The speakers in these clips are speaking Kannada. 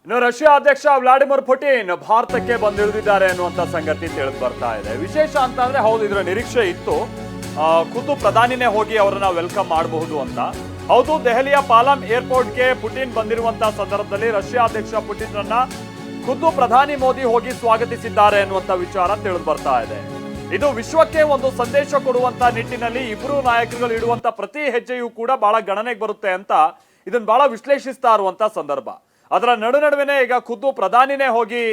ಇನ್ನು ರಷ್ಯಾ ಅಧ್ಯಕ್ಷ ವ್ಲಾಡಿಮಿರ್ ಪುಟಿನ್ ಭಾರತಕ್ಕೆ ಬಂದಿಳಿದಿದ್ದಾರೆ ಅನ್ನುವಂತ ಸಂಗತಿ ತಿಳಿದು ಬರ್ತಾ ಇದೆ. ವಿಶೇಷ ಅಂತ ಅಂದ್ರೆ ಹೌದು, ಇದರ ನಿರೀಕ್ಷೆ ಇತ್ತು. ಖುದ್ದು ಪ್ರಧಾನಿನೇ ಹೋಗಿ ಅವರನ್ನ ವೆಲ್ಕಮ್ ಮಾಡಬಹುದು ಅಂತ. ಹೌದು, ದೆಹಲಿಯ ಪಾಲಂ ಏರ್ಪೋರ್ಟ್ಗೆ ಪುಟಿನ್ ಬಂದಿರುವಂತಹ ಸಂದರ್ಭದಲ್ಲಿ ರಷ್ಯಾ ಅಧ್ಯಕ್ಷ ಪುಟಿನ್ರನ್ನ ಖುದ್ದು ಪ್ರಧಾನಿ ಮೋದಿ ಹೋಗಿ ಸ್ವಾಗತಿಸಿದ್ದಾರೆ ಅನ್ನುವಂತ ವಿಚಾರ ತಿಳಿದು ಬರ್ತಾ ಇದೆ. ಇದು ವಿಶ್ವಕ್ಕೆ ಒಂದು ಸಂದೇಶ ಕೊಡುವಂತ ನಿಟ್ಟಿನಲ್ಲಿ ಇಬ್ಬರು ನಾಯಕರುಗಳು ಇಡುವಂತ ಪ್ರತಿ ಹೆಜ್ಜೆಯೂ ಕೂಡ ಬಹಳ ಗಣನೆಗೆ ಬರುತ್ತೆ ಅಂತ ಇದನ್ನ ಬಹಳ ವಿಶ್ಲೇಷಿಸ್ತಾ ಇರುವಂತ ಸಂದರ್ಭ. ಅದರ ನಡುವೆ ಈಗ ಖುದ್ದು ಪ್ರಧಾನಿನೇ ಹೋಗಿ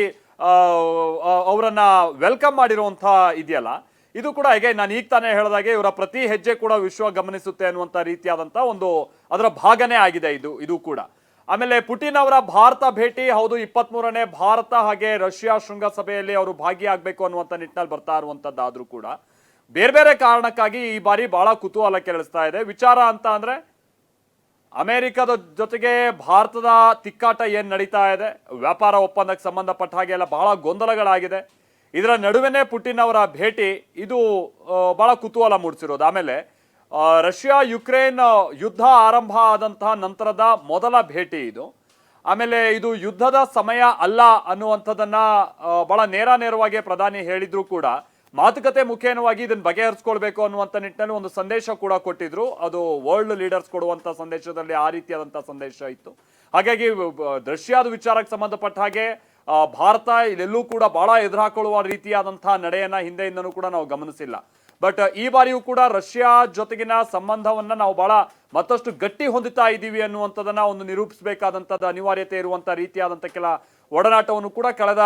ಅವರನ್ನ ವೆಲ್ಕಮ್ ಮಾಡಿರುವಂತ ಇದೆಯಲ್ಲ, ಇದು ಕೂಡ ಹೇಗೆ ನಾನು ಈಗ ತಾನೇ ಹೇಳಿದಾಗೆ ಇವರ ಪ್ರತಿ ಹೆಜ್ಜೆ ಕೂಡ ವಿಶ್ವ ಗಮನಿಸುತ್ತೆ ಅನ್ನುವಂತ ರೀತಿಯಾದಂತ ಒಂದು ಅದರ ಭಾಗನೇ ಆಗಿದೆ ಇದು ಕೂಡ. ಆಮೇಲೆ ಪುಟಿನ್ ಅವರ ಭಾರತ ಭೇಟಿ ಹೌದು, 23ನೇ ಭಾರತ ಹಾಗೆ ರಷ್ಯಾ ಶೃಂಗಸಭೆಯಲ್ಲಿ ಅವರು ಭಾಗಿಯಾಗಬೇಕು ಅನ್ನುವಂಥ ನಿಟ್ಟಿನಲ್ಲಿ ಬರ್ತಾ ಇರುವಂತದ್ದಾದ್ರೂ ಕೂಡ ಬೇರೆ ಬೇರೆ ಕಾರಣಕ್ಕಾಗಿ ಈ ಬಾರಿ ಬಹಳ ಕುತೂಹಲ ಕೆರಳಿಸ್ತಾ ಇದೆ. ವಿಚಾರ ಅಂತ ಅಂದ್ರೆ ಅಮೆರಿಕದ ಜೊತೆಗೆ ಭಾರತದ ತಿಕ್ಕಾಟ ಏನ್ ನಡೀತಾ ಇದೆ, ವ್ಯಾಪಾರ ಒಪ್ಪಂದಕ್ಕೆ ಸಂಬಂಧಪಟ್ಟ ಹಾಗೆ ಎಲ್ಲ ಬಹಳ ಗೊಂದಲಗಳಾಗಿದೆ. ಇದರ ನಡುವೆನೇ ಪುಟಿನ್ ಅವರ ಭೇಟಿ ಇದು ಬಹಳ ಕುತೂಹಲ ಮೂಡಿಸಿರೋದು. ಆಮೇಲೆ ರಷ್ಯಾ ಯುಕ್ರೇನ್ ಯುದ್ಧ ಆರಂಭ ಆದಂತಹ ನಂತರದ ಮೊದಲ ಭೇಟಿ ಇದು. ಆಮೇಲೆ ಇದು ಯುದ್ಧದ ಸಮಯ ಅಲ್ಲ ಅನ್ನುವಂಥದ್ದನ್ನ ಬಹಳ ನೇರವಾಗಿ ಪ್ರಧಾನಿ ಹೇಳಿದ್ರು ಕೂಡ ಮಾತುಕತೆ ಮುಖೇನವಾಗಿ ಇದನ್ನ ಬಗೆಹರಿಸ್ಕೊಳ್ಬೇಕು ಅನ್ನುವಂಥ ನಿಟ್ಟಿನಲ್ಲಿ ಒಂದು ಸಂದೇಶ ಕೂಡ ಕೊಟ್ಟಿದ್ರು. ಅದು ವರ್ಲ್ಡ್ ಲೀಡರ್ಸ್ ಕೊಡುವಂತ ಸಂದೇಶದಲ್ಲಿ ಆ ರೀತಿಯಾದಂತಹ ಸಂದೇಶ ಇತ್ತು. ಹಾಗಾಗಿ ರಷ್ಯಾದ ವಿಚಾರಕ್ಕೆ ಸಂಬಂಧಪಟ್ಟ ಹಾಗೆ ಭಾರತ ಇಲ್ಲೆಲ್ಲೂ ಕೂಡ ಬಹಳ ಎದುರಾಕೊಳ್ಳುವ ರೀತಿಯಾದಂತಹ ನಡೆಯನ್ನ ಹಿಂದೆಯಿಂದನೂ ಕೂಡ ನಾವು ಗಮನಿಸಿಲ್ಲ. ಬಟ್ ಈ ಬಾರಿಯೂ ಕೂಡ ರಷ್ಯಾ ಜೊತೆಗಿನ ಸಂಬಂಧವನ್ನ ನಾವು ಬಹಳ ಮತ್ತಷ್ಟು ಗಟ್ಟಿ ಹೊಂದುತ್ತಾ ಇದ್ದೀವಿ ಅನ್ನುವಂಥದ್ದನ್ನ ಒಂದು ನಿರೂಪಿಸಬೇಕಾದಂಥದ್ದು ಅನಿವಾರ್ಯತೆ ಇರುವಂತ ರೀತಿಯಾದಂಥ ಕೆಲ ಒಡನಾಟವನ್ನು ಕೂಡ ಕಳೆದ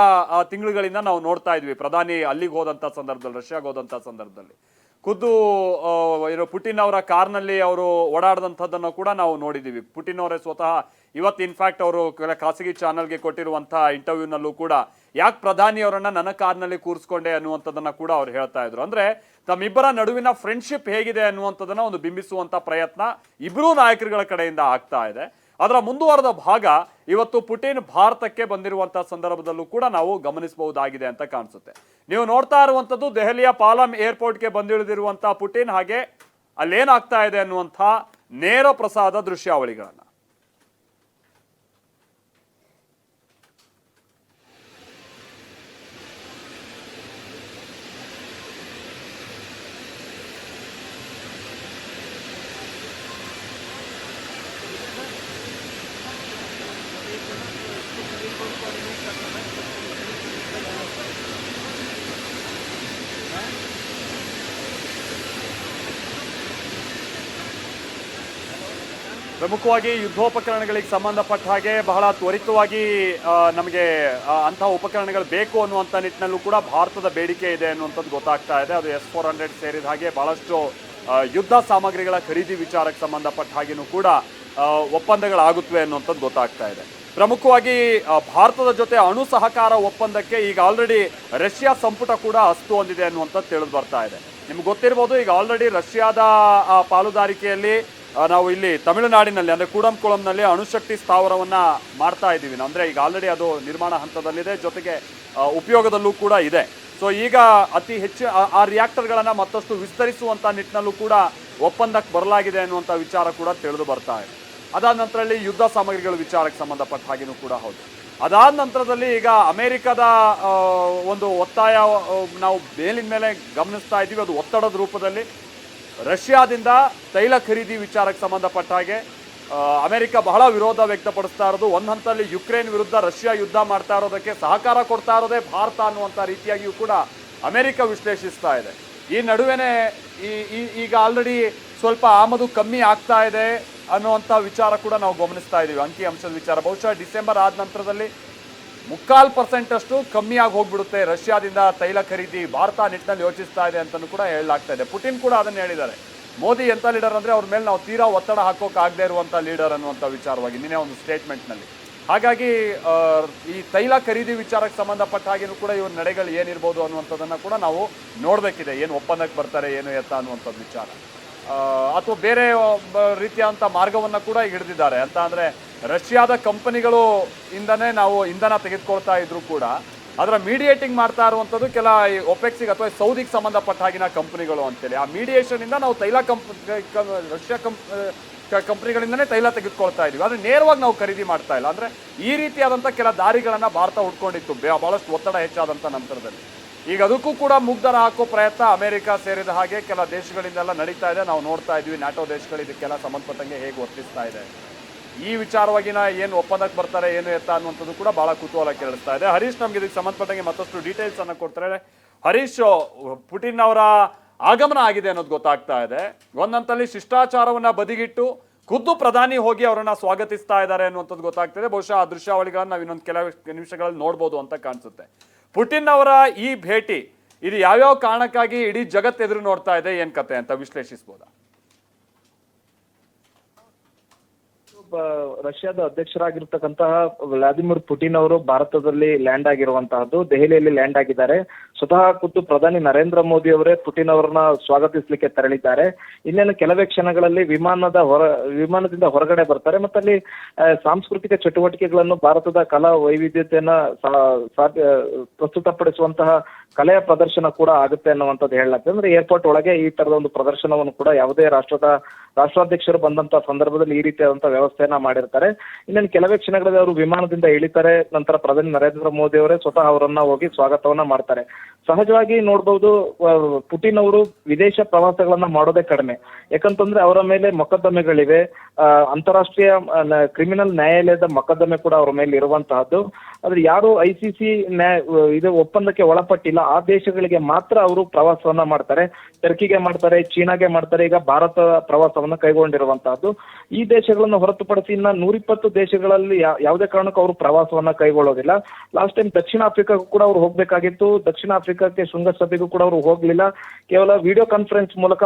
ತಿಂಗಳುಗಳಿಂದ ನಾವು ನೋಡ್ತಾ ಇದ್ವಿ. ಪ್ರಧಾನಿ ಅಲ್ಲಿಗೆ ಹೋದಂಥ ಸಂದರ್ಭದಲ್ಲಿ, ರಷ್ಯಾಗೆ ಹೋದಂಥ ಸಂದರ್ಭದಲ್ಲಿ ಖುದ್ದು ಪುಟಿನ್ ಅವರ ಕಾರ್ನಲ್ಲಿ ಅವರು ಓಡಾಡದಂಥದ್ದನ್ನು ಕೂಡ ನಾವು ನೋಡಿದ್ದೀವಿ. ಪುಟಿನ್ ಅವರೇ ಸ್ವತಃ ಇವತ್ತು ಇನ್ಫ್ಯಾಕ್ಟ್ ಅವರು ಖಾಸಗಿ ಚಾನಲ್ಗೆ ಕೊಟ್ಟಿರುವಂತಹ ಇಂಟರ್ವ್ಯೂನಲ್ಲೂ ಕೂಡ ಯಾಕೆ ಪ್ರಧಾನಿ ಅವರನ್ನ ನನ್ನ ಕಾರ್ನಲ್ಲಿ ಕೂರಿಸ್ಕೊಂಡೆ ಅನ್ನುವಂಥದ್ದನ್ನ ಕೂಡ ಅವ್ರು ಹೇಳ್ತಾ ಇದ್ರು. ಅಂದ್ರೆ ತಮ್ಮಿಬ್ಬರ ನಡುವಿನ ಫ್ರೆಂಡ್ಶಿಪ್ ಹೇಗಿದೆ ಅನ್ನುವಂಥದ್ದನ್ನ ಒಂದು ಬಿಂಬಿಸುವಂತ ಪ್ರಯತ್ನ ಇಬ್ಬರೂ ನಾಯಕರುಗಳ ಕಡೆಯಿಂದ ಆಗ್ತಾ ಇದೆ. ಅದರ ಮುಂದುವರೆದ ಭಾಗ ಇವತ್ತು ಪುಟಿನ್ ಭಾರತಕ್ಕೆ ಬಂದಿರುವಂತಹ ಸಂದರ್ಭದಲ್ಲೂ ಕೂಡ ನಾವು ಗಮನಿಸಬಹುದಾಗಿದೆ ಅಂತ ಕಾಣಿಸುತ್ತೆ. ನೀವು ನೋಡ್ತಾ ಇರುವಂತದ್ದು ದೆಹಲಿಯ ಪಾಲಂ ಏರ್ಪೋರ್ಟ್ಗೆ ಬಂದಿಳಿದಿರುವಂತಹ ಪುಟಿನ್, ಹಾಗೆ ಅಲ್ಲೇನಾಗ್ತಾ ಇದೆ ಅನ್ನುವಂಥ ನೇರ ಪ್ರಸಾದ ದೃಶ್ಯಾವಳಿಗಳನ್ನ ಪ್ರಮುಖವಾಗಿ ಯುದ್ಧೋಪಕರಣಗಳಿಗೆ ಸಂಬಂಧಪಟ್ಟ ಹಾಗೆ ಬಹಳ ತ್ವರಿತವಾಗಿ ನಮಗೆ ಅಂತಹ ಉಪಕರಣಗಳು ಬೇಕು ಅನ್ನುವಂಥ ನಿಟ್ಟಿನಲ್ಲೂ ಕೂಡ ಭಾರತದ ಬೇಡಿಕೆ ಇದೆ ಅನ್ನುವಂಥದ್ದು ಗೊತ್ತಾಗ್ತಾ ಇದೆ. ಅದು S-400 ಸೇರಿದ ಹಾಗೆ ಬಹಳಷ್ಟು ಯುದ್ಧ ಸಾಮಗ್ರಿಗಳ ಖರೀದಿ ವಿಚಾರಕ್ಕೆ ಸಂಬಂಧಪಟ್ಟ ಹಾಗೆನೂ ಕೂಡ ಒಪ್ಪಂದಗಳಾಗುತ್ತವೆ ಅನ್ನುವಂಥದ್ದು ಗೊತ್ತಾಗ್ತಾ ಇದೆ. ಪ್ರಮುಖವಾಗಿ ಭಾರತದ ಜೊತೆ ಅಣು ಸಹಕಾರ ಒಪ್ಪಂದಕ್ಕೆ ಈಗ ಆಲ್ರೆಡಿ ರಷ್ಯಾ ಸಂಪುಟ ಕೂಡ ಅಸ್ತು ಹೊಂದಿದೆ ಅನ್ನುವಂಥದ್ದು ತಿಳಿದು ಬರ್ತಾ ಇದೆ. ನಿಮ್ಗೆ ಗೊತ್ತಿರ್ಬೋದು, ಈಗ ಆಲ್ರೆಡಿ ರಷ್ಯಾದ ಪಾಲುದಾರಿಕೆಯಲ್ಲಿ ನಾವು ಇಲ್ಲಿ ತಮಿಳುನಾಡಿನಲ್ಲಿ ಅಂದರೆ ಕೂಡಂಕುಳಂನಲ್ಲಿ ಅಣುಶಕ್ತಿ ಸ್ಥಾವರವನ್ನ ಮಾಡ್ತಾ ಇದ್ದೀವಿ ನಾವು. ಅಂದರೆ ಈಗ ಆಲ್ರೆಡಿ ಅದು ನಿರ್ಮಾಣ ಹಂತದಲ್ಲಿದೆ, ಜೊತೆಗೆ ಉಪಯೋಗದಲ್ಲೂ ಕೂಡ ಇದೆ. ಸೊ ಈಗ ಅತಿ ಹೆಚ್ಚು ಆ ರಿಯಾಕ್ಟರ್ಗಳನ್ನು ಮತ್ತಷ್ಟು ವಿಸ್ತರಿಸುವಂಥ ನಿಟ್ಟಿನಲ್ಲೂ ಕೂಡ ಒಪ್ಪಂದಕ್ಕೆ ಬರಲಾಗಿದೆ ಅನ್ನುವಂಥ ವಿಚಾರ ಕೂಡ ತಿಳಿದು ಬರ್ತಾ ಇದೆ. ಅದಾದ ನಂತರದಲ್ಲಿ ಯುದ್ಧ ಸಾಮಗ್ರಿಗಳ ವಿಚಾರಕ್ಕೆ ಸಂಬಂಧಪಟ್ಟ ಹಾಗೆಯೂ ಕೂಡ ಹೌದು. ಅದಾದ ನಂತರದಲ್ಲಿ ಈಗ ಅಮೆರಿಕದ ಒಂದು ಒತ್ತಾಯ ನಾವು ಮೇಲಿನ ಮೇಲೆ ಗಮನಿಸ್ತಾ ಇದ್ದೀವಿ. ಅದು ಒತ್ತಡದ ರೂಪದಲ್ಲಿ ರಷ್ಯಾದಿಂದ ತೈಲ ಖರೀದಿ ವಿಚಾರಕ್ಕೆ ಸಂಬಂಧಪಟ್ಟ ಹಾಗೆ ಅಮೆರಿಕ ಬಹಳ ವಿರೋಧ ವ್ಯಕ್ತಪಡಿಸ್ತಾ ಇರೋದು. ಒಂದು ಹಂತದಲ್ಲಿ ಯುಕ್ರೇನ್ ವಿರುದ್ಧ ರಷ್ಯಾ ಯುದ್ಧ ಮಾಡ್ತಾ ಇರೋದಕ್ಕೆ ಸಹಕಾರ ಕೊಡ್ತಾ ಇರೋದೇ ಭಾರತ ಅನ್ನುವಂಥ ರೀತಿಯಾಗಿಯೂ ಕೂಡ ಅಮೆರಿಕ ವಿಶ್ಲೇಷಿಸ್ತಾ ಇದೆ. ಈ ನಡುವೆನೇ ಈಗ ಆಲ್ರೆಡಿ ಸ್ವಲ್ಪ ಆಮದು ಕಮ್ಮಿ ಆಗ್ತಾ ಇದೆ ಅನ್ನುವಂಥ ವಿಚಾರ ಕೂಡ ನಾವು ಗಮನಿಸ್ತಾ ಇದ್ದೀವಿ. ಅಂಕಿ ಅಂಶದ ವಿಚಾರ ಬಹುಶಃ ಡಿಸೆಂಬರ್ ಆದ ನಂತರದಲ್ಲಿ 3% ಅಷ್ಟು ಕಮ್ಮಿಯಾಗಿ ಹೋಗ್ಬಿಡುತ್ತೆ ರಷ್ಯಾದಿಂದ ತೈಲ ಖರೀದಿ, ಭಾರತ ನಿಟ್ಟಿನಲ್ಲಿ ಯೋಚಿಸ್ತಾ ಇದೆ ಅಂತಲೂ ಕೂಡ ಹೇಳಲಾಗ್ತಾ ಇದೆ. ಪುಟಿನ್ ಕೂಡ ಅದನ್ನು ಹೇಳಿದ್ದಾರೆ. ಮೋದಿ ಎಂಥ ಲೀಡರ್ ಅಂದರೆ ಅವ್ರ ಮೇಲೆ ನಾವು ತೀರಾ ಒತ್ತಡ ಹಾಕೋಕ್ಕಾಗದೇ ಇರುವಂಥ ಲೀಡರ್ ಅನ್ನುವಂಥ ವಿಚಾರವಾಗಿ ನಿನ್ನೆ ಒಂದು ಸ್ಟೇಟ್ಮೆಂಟ್ನಲ್ಲಿ. ಹಾಗಾಗಿ ಈ ತೈಲ ಖರೀದಿ ವಿಚಾರಕ್ಕೆ ಸಂಬಂಧಪಟ್ಟ ಹಾಗೆಯೂ ಕೂಡ ಇವ್ರ ನಡೆಗಳು ಏನಿರ್ಬೋದು ಅನ್ನುವಂಥದ್ದನ್ನು ಕೂಡ ನಾವು ನೋಡಬೇಕಿದೆ. ಏನು ಒಪ್ಪಂದಕ್ಕೆ ಬರ್ತಾರೆ, ಏನು ಎತ್ತ ಅನ್ನುವಂಥದ್ದು ವಿಚಾರ, ಅಥವಾ ಬೇರೆ ರೀತಿಯಾದಂಥ ಮಾರ್ಗವನ್ನು ಕೂಡ ಹಿಡಿದಿದ್ದಾರೆ. ಅಂತ ಅಂದರೆ ರಷ್ಯಾದ ಕಂಪನಿಗಳು ಇಂದನೇ ನಾವು ಇಂಧನ ತೆಗೆದುಕೊಳ್ತಾ ಇದ್ರು ಕೂಡ ಅದರ ಮೀಡಿಯೇಟಿಂಗ್ ಮಾಡ್ತಾ ಇರುವಂಥದ್ದು ಕೆಲ ಒಪೆಕ್ಸಿಗೆ ಅಥವಾ ಸೌದಿಗೆ ಸಂಬಂಧಪಟ್ಟ ಹಾಗಿನ ಕಂಪನಿಗಳು ಅಂತೇಳಿ. ಆ ಮೀಡಿಯೇಷನ್ ಇಂದ ನಾವು ತೈಲ ರಷ್ಯಾ ಕಂಪನಿಗಳಿಂದನೇ ತೈಲ ತೆಗೆದುಕೊಳ್ತಾ ಇದೀವಿ, ಆದ್ರೆ ನೇರವಾಗಿ ನಾವು ಖರೀದಿ ಮಾಡ್ತಾ ಇಲ್ಲ. ಅಂದ್ರೆ ಈ ರೀತಿಯಾದಂಥ ಕೆಲ ದಾರಿಗಳನ್ನ ಭಾರತ ಹುಡ್ಕೊಂಡಿತ್ತು ಬಹಳಷ್ಟು ಒತ್ತಡ ಹೆಚ್ಚಾದಂಥ ನಂತರದಲ್ಲಿ. ಈಗ ಅದಕ್ಕೂ ಕೂಡ ಮುಗ್ಧರ ಹಾಕೋ ಪ್ರಯತ್ನ ಅಮೆರಿಕ ಸೇರಿದ ಹಾಗೆ ಕೆಲ ದೇಶಗಳಿಂದೆಲ್ಲ ನಡೀತಾ ಇದೆ. ನಾವು ನೋಡ್ತಾ ಇದ್ವಿ ನ್ಯಾಟೋ ದೇಶಗಳು ಇದಕ್ಕೆಲ್ಲ ಸಂಬಂಧಪಟ್ಟಂಗೆ ಹೇಗೆ ವರ್ತಿಸ್ತಾ ಇದೆ. ಈ ವಿಚಾರವಾಗಿನ ಏನು ಒಪ್ಪಂದಕ್ಕೆ ಬರ್ತಾರೆ ಏನು ಎತ್ತ ಅನ್ನುವಂಥದ್ದು ಕೂಡ ಬಹಳ ಕುತೂಹಲ ಕೆರಳಿಸ್ತಾ ಇದೆ. ಹರೀಶ್ ನಮ್ಗೆ ಇದಕ್ಕೆ ಸಂಬಂಧಪಟ್ಟಂಗೆ ಮತ್ತಷ್ಟು ಡೀಟೇಲ್ಸ್ ಅನ್ನ ಕೊಡ್ತಾರೆ. ಹರೀಶ್, ಪುಟಿನ್ ಅವರ ಆಗಮನ ಆಗಿದೆ ಅನ್ನೋದು ಗೊತ್ತಾಗ್ತಾ ಇದೆ. ಒಂದಂತಲ್ಲಿ ಶಿಷ್ಟಾಚಾರವನ್ನ ಬದಿಗಿಟ್ಟು ಖುದ್ದು ಪ್ರಧಾನಿ ಹೋಗಿ ಅವರನ್ನ ಸ್ವಾಗತಿಸ್ತಾ ಇದ್ದಾರೆ ಅನ್ನುವಂಥದ್ದು ಗೊತ್ತಾಗ್ತಿದೆ. ಬಹುಶಃ ಆ ದೃಶ್ಯಾವಳಿಗಳನ್ನ ನಾವು ಇನ್ನೊಂದು ಕೆಲವು ನಿಮಿಷಗಳಲ್ಲಿ ನೋಡ್ಬೋದು ಅಂತ ಕಾಣಿಸುತ್ತೆ. ಪುಟಿನ್ ಅವರ ಈ ಭೇಟಿ ಇದು ಯಾವ್ಯಾವ ಕಾರಣಕ್ಕಾಗಿ ಇಡೀ ಜಗತ್ತು ಎದುರು ನೋಡ್ತಾ ಇದೆ, ಏನ್ ಕತೆ ಅಂತ ವಿಶ್ಲೇಷಿಸಬಹುದಾ? ರಷ್ಯಾದ ಅಧ್ಯಕ್ಷರಾಗಿರ್ತಕ್ಕಂತಹ ವ್ಲಾದಿಮಿರ್ ಪುಟಿನ್ ಅವರು ಭಾರತದಲ್ಲಿ ಲ್ಯಾಂಡ್ ಆಗಿರುವಂತಹದ್ದು, ದೆಹಲಿಯಲ್ಲಿ ಲ್ಯಾಂಡ್ ಆಗಿದ್ದಾರೆ. ಸ್ವತಃ ಖುದ್ದು ಪ್ರಧಾನಿ ನರೇಂದ್ರ ಮೋದಿ ಅವರೇ ಪುಟಿನ್ ಅವರನ್ನ ಸ್ವಾಗತಿಸಲಿಕ್ಕೆ ತೆರಳಿದ್ದಾರೆ. ಇನ್ನೇನು ಕೆಲವೇ ಕ್ಷಣಗಳಲ್ಲಿ ವಿಮಾನದಿಂದ ಹೊರಗಡೆ ಬರ್ತಾರೆ. ಮತ್ತೆ ಅಲ್ಲಿ ಸಾಂಸ್ಕೃತಿಕ ಚಟುವಟಿಕೆಗಳನ್ನು, ಭಾರತದ ಕಲಾ ವೈವಿಧ್ಯತೆಯನ್ನ ಪ್ರಸ್ತುತಪಡಿಸುವಂತಹ ಕಲೆಯ ಪ್ರದರ್ಶನ ಕೂಡ ಆಗುತ್ತೆ ಅನ್ನುವಂಥದ್ದು ಹೇಳಲಾಗ್ತದೆ. ಅಂದ್ರೆ ಏರ್ಪೋರ್ಟ್ ಒಳಗೆ ಈ ತರದ ಒಂದು ಪ್ರದರ್ಶನವನ್ನು ಕೂಡ ಯಾವುದೇ ರಾಷ್ಟ್ರಾಧ್ಯಕ್ಷರು ಬಂದಂತ ಸಂದರ್ಭದಲ್ಲಿ ಈ ರೀತಿಯಾದಂತಹ ವ್ಯವಸ್ಥೆಯನ್ನ ಮಾಡಿರ್ತಾರೆ. ಇನ್ನೇನು ಕೆಲವೇ ಕ್ಷಣಗಳಲ್ಲಿ ಅವರು ವಿಮಾನದಿಂದ ಇಳಿತಾರೆ. ನಂತರ ಪ್ರಧಾನಿ ನರೇಂದ್ರ ಮೋದಿ ಅವರೇ ಸ್ವತಃ ಅವರನ್ನ ಹೋಗಿ ಸ್ವಾಗತವನ್ನ ಮಾಡ್ತಾರೆ. ಸಹಜವಾಗಿ ನೋಡ್ಬಹುದು, ಪುಟಿನ್ ಅವರು ವಿದೇಶ ಪ್ರವಾಸಗಳನ್ನ ಮಾಡೋದೇ ಕಡಿಮೆ. ಯಾಕಂತಂದ್ರೆ ಅವರ ಮೇಲೆ ಮೊಕದ್ದಮೆಗಳಿವೆ. ಅಂತಾರಾಷ್ಟ್ರೀಯ ಕ್ರಿಮಿನಲ್ ನ್ಯಾಯಾಲಯದ ಮೊಕದ್ದಮೆ ಕೂಡ ಅವರ ಮೇಲೆ ಇರುವಂತಹದ್ದು. ಆದ್ರೆ ಯಾರು ICC ಇದು ಒಪ್ಪಂದಕ್ಕೆ ಒಳಪಟ್ಟಿಲ್ಲ ಆ ದೇಶಗಳಿಗೆ ಮಾತ್ರ ಅವರು ಪ್ರವಾಸವನ್ನ ಮಾಡ್ತಾರೆ. ಟರ್ಕಿಗೆ ಮಾಡ್ತಾರೆ, ಚೀನಾಗೆ ಮಾಡ್ತಾರೆ, ಈಗ ಭಾರತ ಪ್ರವಾಸವನ್ನ ಕೈಗೊಂಡಿರುವಂತಹದ್ದು. ಈ ದೇಶಗಳನ್ನು ಹೊರತುಪಡಿಸಿ ಇನ್ನ 120 ದೇಶಗಳಲ್ಲಿ ಯಾವುದೇ ಕಾರಣಕ್ಕೂ ಅವರು ಪ್ರವಾಸವನ್ನ ಕೈಗೊಳ್ಳೋದಿಲ್ಲ. ಲಾಸ್ಟ್ ಟೈಮ್ ದಕ್ಷಿಣ ಆಫ್ರಿಕಾಗೂ ಕೂಡ ಅವ್ರು ಹೋಗ್ಬೇಕಾಗಿತ್ತು. ದಕ್ಷಿಣ ಆಫ್ರಿಕಾಕ್ಕೆ ಶೃಂಗಸಭೆಗೂ ಕೂಡ ಅವರು ಹೋಗ್ಲಿಲ್ಲ. ಕೇವಲ ವಿಡಿಯೋ ಕಾನ್ಫರೆನ್ಸ್ ಮೂಲಕ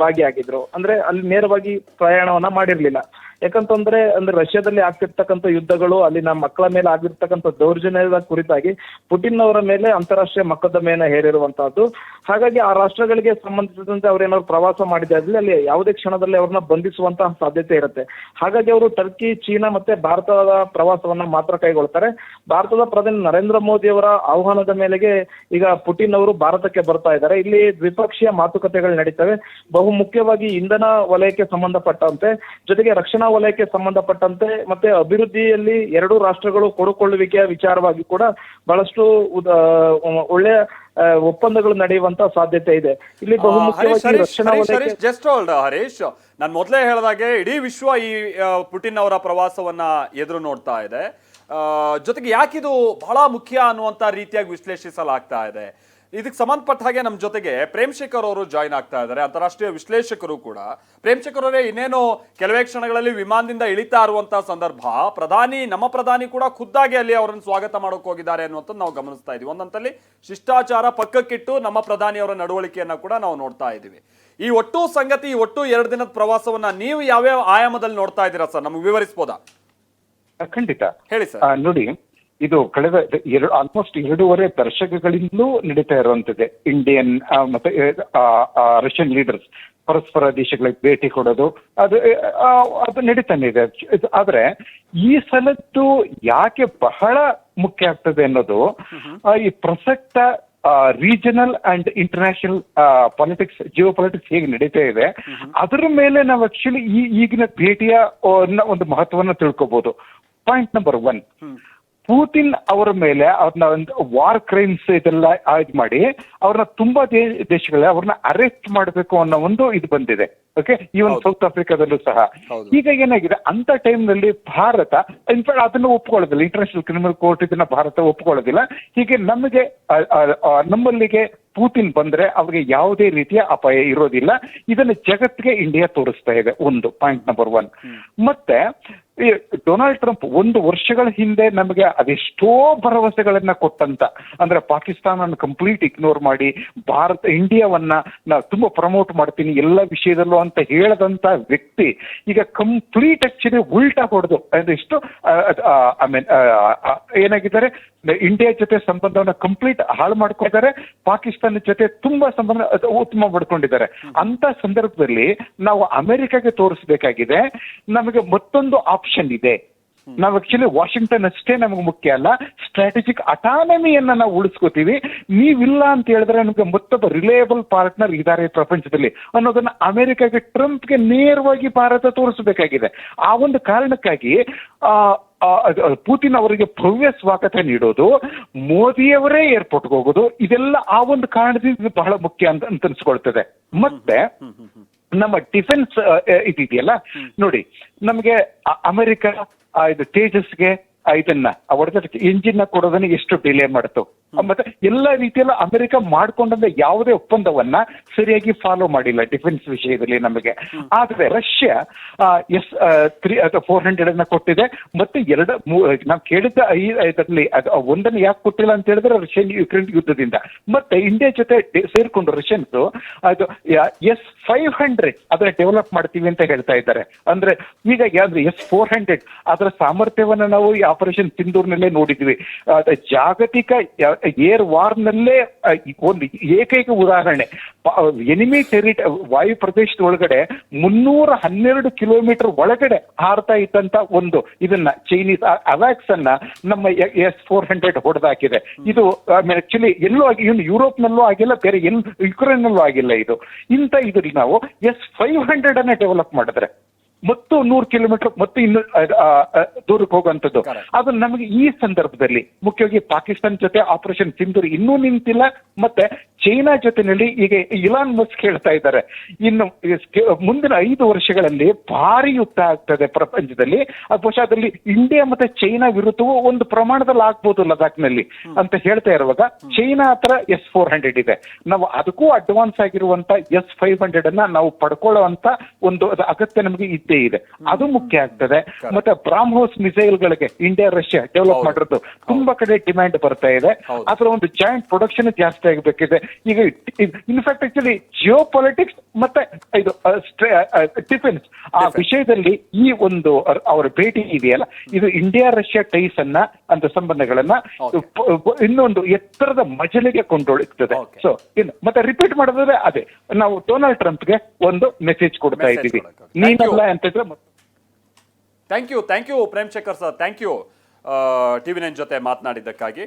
ಭಾಗಿಯಾಗಿದ್ರು. ಅಂದ್ರೆ ಅಲ್ಲಿ ನೇರವಾಗಿ ಪ್ರಯಾಣವನ್ನ ಮಾಡಿರ್ಲಿಲ್ಲ. ಯಾಕಂತಂದ್ರೆ ರಷ್ಯಾದಲ್ಲಿ ಆಗ್ತಿರ್ತಕ್ಕಂಥ ಯುದ್ಧಗಳು, ಅಲ್ಲಿನ ಮಕ್ಕಳ ಮೇಲೆ ಆಗಿರ್ತಕ್ಕಂಥ ದೌರ್ಜನ್ಯದ ಕುರಿತಾಗಿ ಪುಟಿನ್ ಅವರ ಮೇಲೆ ಅಂತಾರಾಷ್ಟ್ರೀಯ ಮೊಕದ್ದಮೆಯನ್ನ ಹೇರಿರುವಂತಹದ್ದು. ಹಾಗಾಗಿ ಆ ರಾಷ್ಟ್ರಗಳಿಗೆ ಸಂಬಂಧಿಸಿದಂತೆ ಅವ್ರೇನಾದ್ರು ಪ್ರವಾಸ ಮಾಡಿದ್ರೆ ಅಲ್ಲಿ ಯಾವುದೇ ಕ್ಷಣದಲ್ಲಿ ಅವ್ರನ್ನ ಬಂಧಿಸುವಂತಹ ಸಾಧ್ಯತೆ ಇರುತ್ತೆ. ಹಾಗಾಗಿ ಅವರು ಟರ್ಕಿ, ಚೀನಾ ಮತ್ತೆ ಭಾರತದ ಪ್ರವಾಸವನ್ನ ಮಾತ್ರ ಕೈಗೊಳ್ತಾರೆ. ಭಾರತದ ಪ್ರಧಾನಿ ನರೇಂದ್ರ ಮೋದಿ ಅವರ ಆಹ್ವಾನದ ಮೇಲೆಗೆ ಈಗ ಪುಟಿನ್ ಅವರು ಭಾರತಕ್ಕೆ ಬರ್ತಾ ಇದ್ದಾರೆ. ಇಲ್ಲಿ ದ್ವಿಪಕ್ಷೀಯ ಮಾತುಕತೆಗಳು ನಡೀತವೆ. ಬಹು ಮುಖ್ಯವಾಗಿ ಇಂಧನ ವಲಯಕ್ಕೆ ಸಂಬಂಧಪಟ್ಟಂತೆ, ಜೊತೆಗೆ ರಕ್ಷಣಾ ವಲಯಕ್ಕೆ ಸಂಬಂಧಪಟ್ಟಂತೆ, ಮತ್ತೆ ಅಭಿವೃದ್ಧಿಯಲ್ಲಿ ಎರಡೂ ರಾಷ್ಟ್ರಗಳು ಕೊಡುಕೊಳ್ಳುವಿಕೆಯ ವಿಚಾರವಾಗಿ ಕೂಡ ಬಹಳಷ್ಟು ಒಳ್ಳೆಯ ಒಪ್ಪಂದಗಳು ನಡೆಯುವಂತ ಸಾಧ್ಯತೆ ಇದೆ. ಇಲ್ಲಿ ಬಹುಮುಖ್ಯವಾಗಿ ರಕ್ಷಣಾ ವಲಯಕ್ಕೆ ಜಸ್ಟ್ ಹೋಲ್ಡ್ ಹರೀಶ್, ನಾನು ಮೊದಲೇ ಹೇಳಿದಾಗೆ ಇಡೀ ವಿಶ್ವ ಈ ಪುಟಿನ್ ಅವರ ಪ್ರವಾಸವನ್ನ ಎದುರು ನೋಡ್ತಾ ಇದೆ. ಜೊತೆಗೆ ಯಾಕಿದು ಬಹಳ ಮುಖ್ಯ ಅನ್ನುವಂತ ರೀತಿಯಾಗಿ ವಿಶ್ಲೇಷಿಸಲಾಗ್ತಾ ಇದೆ. ಇದಕ್ಕೆ ಸಂಬಂಧಪಟ್ಟ ಹಾಗೆ ನಮ್ಮ ಜೊತೆಗೆ ಪ್ರೇಮ್ಶೇಖರ್ ಅವರು ಜಾಯ್ನ್ ಆಗ್ತಾ ಇದ್ದಾರೆ, ಅಂತಾರಾಷ್ಟ್ರೀಯ ವಿಶ್ಲೇಷಕರು ಕೂಡ. ಪ್ರೇಮ್ಶೇಖರ್ ಅವರೇ, ಇನ್ನೇನು ಕೆಲವೇ ಕ್ಷಣಗಳಲ್ಲಿ ವಿಮಾನದಿಂದ ಇಳಿತಾ ಇರುವಂತಹ ಸಂದರ್ಭ, ನಮ್ಮ ಪ್ರಧಾನಿ ಕೂಡ ಖುದ್ದಾಗಿ ಅಲ್ಲಿ ಅವರನ್ನು ಸ್ವಾಗತ ಮಾಡೋಕೆ ಹೋಗಿದ್ದಾರೆ ಅನ್ನುವಂಥದ್ದು ನಾವು ಗಮನಿಸ್ತಾ ಇದೀವಿ. ಒಂದಂತಲ್ಲಿ ಶಿಷ್ಟಾಚಾರ ಪಕ್ಕಕ್ಕಿಟ್ಟು ನಮ್ಮ ಪ್ರಧಾನಿಯವರ ನಡವಳಿಕೆಯನ್ನ ಕೂಡ ನಾವು ನೋಡ್ತಾ ಇದ್ದೀವಿ. ಈ ಒಟ್ಟು ಸಂಗತಿ, ಈ ಒಟ್ಟು 2 ದಿನದ ಪ್ರವಾಸವನ್ನ ನೀವು ಯಾವ್ಯಾವ ಆಯಾಮದಲ್ಲಿ ನೋಡ್ತಾ ಇದ್ದೀರಾ ಸರ್, ನಮ್ಗೆ ವಿವರಿಸಬಹುದಾ? ಖಂಡಿತ ಹೇಳಿ ಸರ್. ನೋಡಿ, ಇದು ಕಳೆದ ಆಲ್ಮೋಸ್ಟ್ 2.5 ದಶಕಗಳಿಂದಲೂ ನಡೀತಾ ಇರುವಂತದ್ದೇ. ಇಂಡಿಯನ್ ಮತ್ತೆ ರಷ್ಯನ್ ಲೀಡರ್ಸ್ ಪರಸ್ಪರ ದೇಶಗಳಿಗೆ ಭೇಟಿ ಕೊಡೋದು, ಅದು ನಡೀತಾನೆ ಇದೆ. ಆದ್ರೆ ಈ ಸಲದ್ದು ಯಾಕೆ ಬಹಳ ಮುಖ್ಯ ಆಗ್ತದೆ ಅನ್ನೋದು, ಈ ಪ್ರಸಕ್ತ regional and international politics, Jio politics ಹೇಗೆ ನಡೀತಾ ಇದೆ ಅದರ ಮೇಲೆ ನಾವು ಆಕ್ಚುಲಿ ಈಗಿನ ಭೇಟಿಯ ಒಂದು ಮಹತ್ವವನ್ನು ತಿಳ್ಕೊಬಹುದು. ಪಾಯಿಂಟ್ ನಂಬರ್ 1, ಪುಟಿನ್ ಅವರ ಮೇಲೆ ಅವ್ರನ್ನ ಒಂದು ವಾರ್ ಕ್ರೈಮ್ಸ್ ಇದೆಲ್ಲ ಇದು ಮಾಡಿ ಅವ್ರನ್ನ ತುಂಬಾ ದೇಶಗಳ ಅವ್ರನ್ನ ಅರೆಸ್ಟ್ ಮಾಡಬೇಕು ಅನ್ನೋ ಒಂದು ಇದು ಬಂದಿದೆ. ಓಕೆ, ಈವನ್ ಸೌತ್ ಆಫ್ರಿಕಾದಲ್ಲೂ ಸಹ. ಈಗ ಏನಾಗಿದೆ, ಅಂತ ಟೈಮ್ ನಲ್ಲಿ ಭಾರತ ಇನ್ಫ್ಯಾಕ್ಟ್ ಅದನ್ನು ಒಪ್ಕೊಳ್ಳೋದಿಲ್ಲ. ಇಂಟರ್ನ್ಯಾಷನಲ್ ಕ್ರಿಮಿನಲ್ ಕೋರ್ಟ್ ಇದನ್ನ ಭಾರತ ಒಪ್ಕೊಳ್ಳೋದಿಲ್ಲ. ಹೀಗೆ ನಮ್ಮಲ್ಲಿಗೆ ಪುಟಿನ್ ಬಂದ್ರೆ ಅವ್ರಿಗೆ ಯಾವುದೇ ರೀತಿಯ ಅಪಾಯ ಇರೋದಿಲ್ಲ. ಇದನ್ನ ಜಗತ್ತಿಗೆ ಇಂಡಿಯಾ ತೋರಿಸ್ತಾ ಇದೆ. ಒಂದು ಪಾಯಿಂಟ್ ನಂಬರ್ 1. ಮತ್ತೆ ಡೊನಾಲ್ಡ್ ಟ್ರಂಪ್ 1 ವರ್ಷಗಳ ಹಿಂದೆ ನಮಗೆ ಅದೆಷ್ಟೋ ಭರವಸೆಗಳನ್ನ ಕೊಟ್ಟಂತ, ಅಂದ್ರೆ ಪಾಕಿಸ್ತಾನ ಕಂಪ್ಲೀಟ್ ಇಗ್ನೋರ್ ಮಾಡಿ ಇಂಡಿಯಾವನ್ನ ನಾ ತುಂಬಾ ಪ್ರಮೋಟ್ ಮಾಡ್ತೀನಿ ಎಲ್ಲ ವಿಷಯದಲ್ಲೂ ಅಂತ ಹೇಳದಂತ ವ್ಯಕ್ತಿ ಈಗ ಕಂಪ್ಲೀಟ್ ಆಕ್ಚುಲಿ ಉಲ್ಟಾ ಹೊಡೆದು ಎಷ್ಟು ಏನಾಗಿದ್ದಾರೆ, ಇಂಡಿಯಾ ಜೊತೆ ಸಂಬಂಧವನ್ನ ಕಂಪ್ಲೀಟ್ ಹಾಳು ಮಾಡ್ಕೊಂಡಿದ್ದಾರೆ, ಪಾಕಿಸ್ತಾನ ಜೊತೆ ತುಂಬಾ ಸಂಬಂಧ ಉತ್ತಮ ಮಾಡ್ಕೊಂಡಿದ್ದಾರೆ. ಅಂತ ಸಂದರ್ಭದಲ್ಲಿ ನಾವು ಅಮೆರಿಕಾಗೆ ತೋರಿಸಬೇಕಾಗಿದೆ ನಮಗೆ ಮತ್ತೊಂದು ಆಪ್ಷನ್ ಇದೆ. ನಾವು ಆಕ್ಚುಲಿ ವಾಷಿಂಗ್ಟನ್ ಅಷ್ಟೇ ನಮಗೆ ಮುಖ್ಯ ಅಲ್ಲ, ಸ್ಟ್ರಾಟಜಿಕ್ ಅಟಾನಮಿಯನ್ನ ನಾವು ಉಳಿಸ್ಕೋತೀವಿ, ನೀವಿಲ್ಲ ಅಂತ ಹೇಳಿದ್ರೆ ನಮ್ಗೆ ಮತ್ತೊಬ್ಬ ರಿಲಯಬಲ್ ಪಾರ್ಟ್ನರ್ ಇದ್ದಾರೆ ಪ್ರಪಂಚದಲ್ಲಿ ಅನ್ನೋದನ್ನ ಅಮೆರಿಕಾಗೆ, ಟ್ರಂಪ್ಗೆ ನೇರವಾಗಿ ಭಾರತ ತೋರಿಸಬೇಕಾಗಿದೆ. ಆ ಒಂದು ಕಾರಣಕ್ಕಾಗಿ ಪುತಿನ್ ಅವರಿಗೆ ಭವ್ಯ ಸ್ವಾಗತ ನೀಡೋದು, ಮೋದಿಯವರೇ ಏರ್ಪೋರ್ಟ್ಗೆ ಹೋಗೋದು, ಇದೆಲ್ಲ ಆ ಒಂದು ಕಾರಣದಿಂದ ಬಹಳ ಮುಖ್ಯ ಅಂತ ಅನ್ಸ್ಕೊಳ್ತದೆ. ಮತ್ತೆ ನಮ್ಮ ಡಿಫೆನ್ಸ್ ಇದೆಯಲ್ಲ ನೋಡಿ, ನಮಗೆ ಅಮೆರಿಕ ಇದು ತೇಜಸ್ಗೆ ಇದನ್ನ ಹೊಡೆದಕ್ಕೆ ಇಂಜಿನ್ ಕೊಡೋದನ್ನ ಎಷ್ಟು ಡಿಲೇ ಮಾಡ್ತು, ಮತ್ತೆ ಎಲ್ಲ ರೀತಿಯಲ್ಲ ಅಮೆರಿಕ ಮಾಡ್ಕೊಂಡಂತ ಯಾವುದೇ ಒಪ್ಪಂದವನ್ನ ಸರಿಯಾಗಿ ಫಾಲೋ ಮಾಡಿಲ್ಲ ಡಿಫೆನ್ಸ್ ವಿಷಯದಲ್ಲಿ ನಮಗೆ. ಆದ್ರೆ ರಷ್ಯಾ S-400 ಅನ್ನ ಕೊಟ್ಟಿದೆ, ಮತ್ತೆ ನಾವು ಕೇಳಿದ್ದ ಇದರಲ್ಲಿ ಒಂದನ್ನು ಯಾಕೆ ಕೊಟ್ಟಿಲ್ಲ ಅಂತ ಹೇಳಿದ್ರೆ ರಷ್ಯನ್ ಯುಕ್ರೇನ್ ಯುದ್ಧದಿಂದ. ಮತ್ತೆ ಇಂಡಿಯಾ ಜೊತೆ ಸೇರ್ಕೊಂಡು ರಷ್ಯನ್ಸ್ ಅದು S-500 ಅದನ್ನ ಡೆವಲಪ್ ಮಾಡ್ತೀವಿ ಅಂತ ಹೇಳ್ತಾ ಇದ್ದಾರೆ. ಅಂದ್ರೆ ಈಗ S-400 ಅದರ ಸಾಮರ್ಥ್ಯವನ್ನ ನಾವು ಆಪರೇಷನ್ ಸಿಂಧೂರ್ನಲ್ಲೇ ನೋಡಿದ್ವಿ. ಜಾಗತಿಕ ಏರ್ ವಾರ್ನಲ್ಲೇ ಒಂದು ಏಕೈಕ ಉದಾಹರಣೆ, ಎನಿಮಿ ವಾಯು ಪ್ರದೇಶದ ಒಳಗಡೆ 312 ಕಿಲೋಮೀಟರ್ ಒಳಗಡೆ ಹಾರ್ತಾ ಇದ್ದಂತ ಒಂದು ಇದನ್ನ ಚೈನೀಸ್ ಅವಾಕ್ಸ್ ಅನ್ನ ನಮ್ಮ S-400 ಹೊಡೆದಾಕಿದೆ. ಇದು ಆಕ್ಚುಲಿ ಎಲ್ಲೂ ಇನ್ನು ಯುರೋಪ್ನಲ್ಲೂ ಆಗಿಲ್ಲ, ಬೇರೆ ಯುಕ್ರೇನ್ ನಲ್ಲೂ ಆಗಿಲ್ಲ. ಇದು ಇದ್ರಲ್ಲಿ ನಾವು S-500 ಅನ್ನ ಡೆವಲಪ್ ಮಾಡಿದ್ರೆ ಮತ್ತು 100 ಕಿಲೋಮೀಟರ್ ಮತ್ತು ಇನ್ನು ದೂರಕ್ಕೆ ಹೋಗುವಂಥದ್ದು. ಅದು ನಮಗೆ ಈ ಸಂದರ್ಭದಲ್ಲಿ ಮುಖ್ಯವಾಗಿ ಪಾಕಿಸ್ತಾನ ಜೊತೆ ಆಪರೇಷನ್ ಸಿಂಧೂರ್ ಇನ್ನೂ ನಿಂತಿಲ್ಲ, ಮತ್ತೆ ಚೈನಾ ಜೊತೆನಲ್ಲಿ ಈಗ ಇಲಾನ್ ಮಸ್ಕ್ ಹೇಳ್ತಾ ಇದ್ದಾರೆ ಇನ್ನು ಮುಂದಿನ 5 ವರ್ಷಗಳಲ್ಲಿ ಭಾರಿ ಯುದ್ಧ ಆಗ್ತದೆ ಪ್ರಪಂಚದಲ್ಲಿ, ಬಹುಶಃ ಅದರಲ್ಲಿ ಇಂಡಿಯಾ ಮತ್ತೆ ಚೈನಾ ವಿರುದ್ಧವೂ ಒಂದು ಪ್ರಮಾಣದಲ್ಲಿ ಆಗ್ಬೋದು ಲದಾಖ್ನಲ್ಲಿ ಅಂತ ಹೇಳ್ತಾ ಇರುವಾಗ, ಚೈನಾ ಹತ್ರ S-400 ಇದೆ, ನಾವು ಅದಕ್ಕೂ ಅಡ್ವಾನ್ಸ್ ಆಗಿರುವಂತ S-500 ಅನ್ನ ನಾವು ಪಡ್ಕೊಳ್ಳುವಂತ ಒಂದು ಅಗತ್ಯ ನಮಗೆ ಇದ್ದೇ ಇದೆ. ಅದು ಮುಖ್ಯ ಆಗ್ತದೆ. ಮತ್ತೆ ಬ್ರಾಹ್ಮೋಸ್ ಮಿಸೈಲ್ ಗಳಿಗೆ ಇಂಡಿಯಾ ರಷ್ಯಾ ಡೆವಲಪ್ ಮಾಡಿರೋದು ತುಂಬಾ ಕಡೆ ಡಿಮ್ಯಾಂಡ್ ಬರ್ತಾ ಇದೆ. ಅದರ ಒಂದು ಜಾಯಿಂಟ್ ಪ್ರೊಡಕ್ಷನ್ ಜಾಸ್ತಿ ಆಗಬೇಕಿದೆ. ಈಗ ಇನ್ಫ್ಯಾಕ್ಟ್ ಆಕ್ಚುಲಿ ಜಿಯೋ ಪೊಲಿಟಿಕ್ಸ್ ಮತ್ತೆ ಇದು ಡಿಫೆನ್ಸ್ ಆ ವಿಷಯದಲ್ಲಿ ಈ ಒಂದು ಅವರ ಭೇಟಿ ಇದೆಯಲ್ಲ, ಇದು ಇಂಡಿಯಾ ರಷ್ಯಾ ಟೈಸ್ ಅನ್ನ ಅಂತ ಸಂಬಂಧಗಳನ್ನ ಇನ್ನೊಂದು ಎತ್ತರದ ಮಜಲಿಗೆ ಕೊಂಡೊಯ್ತದೆ. ಸೊ ಮತ್ತೆ ರಿಪೀಟ್ ಮಾಡೋದ್ರೆ ಅದೇ ನಾವು ಡೊನಾಲ್ಡ್ ಟ್ರಂಪ್ಗೆ ಒಂದು ಮೆಸೇಜ್ ಕೊಡ್ತಾ ಇದ್ದೀವಿ, ನೀನಲ್ಲ ಅಂತ. Thank you Prem Shekhar sir, thank you TV9 ಜೊತೆ ಮಾತನಾಡಿದ್ದಕ್ಕಾಗಿ.